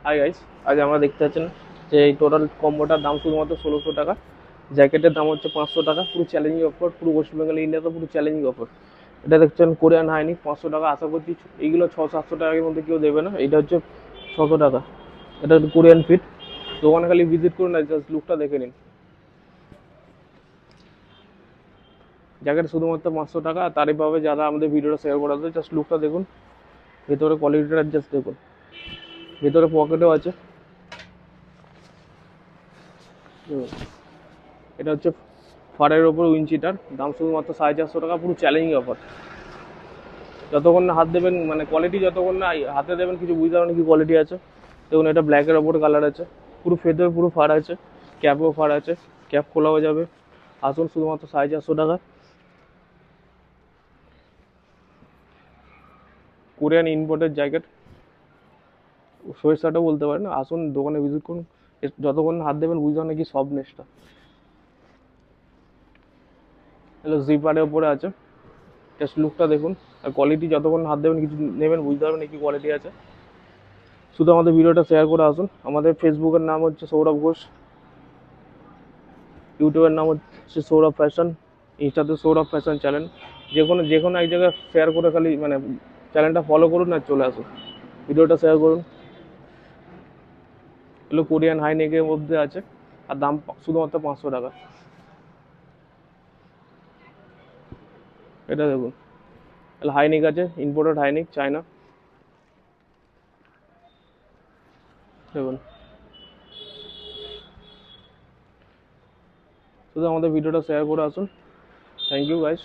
Hi guys, আজ আমরা দেখতে পাচ্ছেন যে এই টোটাল কম্বোটার দাম শুধুমাত্র 1600 টাকা। জ্যাকেটের দাম হচ্ছে 500 টাকা। পুরো চ্যালেঞ্জিং অফার, পুরো ওয়েস্ট বেঙ্গল ইন্ডিয়াতে পুরো চ্যালেঞ্জিং অফার। এটা দেখছেন কোরিয়ান হাইনিক 500 টাকা। আশা করছি এইগুলো 600-700 টাকার মধ্যে কেউ দেবে না। এটা হচ্ছে 600 টাকা। এটা হচ্ছে কোরিয়ান ফিট। দোকানে খালি ভিজিট করুন না, জাস্ট লুকটা দেখে নিন। জ্যাকেট শুধুমাত্র 500 টাকা। আর তারই পাবে যারা আমাদের ভিডিওটা শেয়ার করাতে। জাস্ট লুকটা দেখুন, ভেতরে কোয়ালিটিটা জাস্ট দেখুন। ভেতরে পকেটও আছে। এটা হচ্ছে ফারের ওপর উইঞ্চিটার দাম শুধুমাত্র 450 টাকা। পুরো চ্যালেঞ্জিং অফার। যতক্ষণ না হাত দেবেন, মানে কোয়ালিটি যতক্ষণ না হাতে দেবেন কিছু বুঝতে পারবেন কি কোয়ালিটি আছে। দেখুন, এটা ব্ল্যাকের ওপর কালার আছে। পুরো ফেদার, পুরো ফার আছে। ক্যাপও ফার আছে। ক্যাপ খোলাও যাবে। আসুন, শুধুমাত্র 450 টাকা। কোরিয়ান ইম্পোর্টের জ্যাকেট, সোয়েটারটাও বলতে পারেন। আসুন দোকানে ভিজিট করুন। যতক্ষণ না হাত দেবেন বুঝতে পারবেন কি সফটনেসটা। এগুলো জিপারের ওপরে আছে। জাস্ট লুকটা দেখুন। আর কোয়ালিটি যতক্ষণ হাত দেবেন কিছু নেবেন বুঝতে পারবেন কি কোয়ালিটি আছে। শুধু আমাদের ভিডিওটা শেয়ার করে আসুন। আমাদের ফেসবুকের নাম হচ্ছে সৌরভ ঘোষ, ইউটিউবের নাম হচ্ছে সৌরভ ফ্যাশন, ইনস্টাতে সৌরভ ফ্যাশন চ্যানেল। যে কোনো এক জায়গায় শেয়ার করে খালি মানে চ্যানেলটা ফলো করুন আর চলে আসুন। ভিডিওটা শেয়ার করুন। এগুলো কোরিয়ান হাই নেকের মধ্যে আছে। আর দাম শুধুমাত্র 500 টাকা। এটা দেখুন, তাহলে হাইনিক আছে, ইম্পোর্টেড হাইনিক, চায়না। দেখুন, শুধু আমাদের ভিডিওটা শেয়ার করে আসুন। Thank you guys.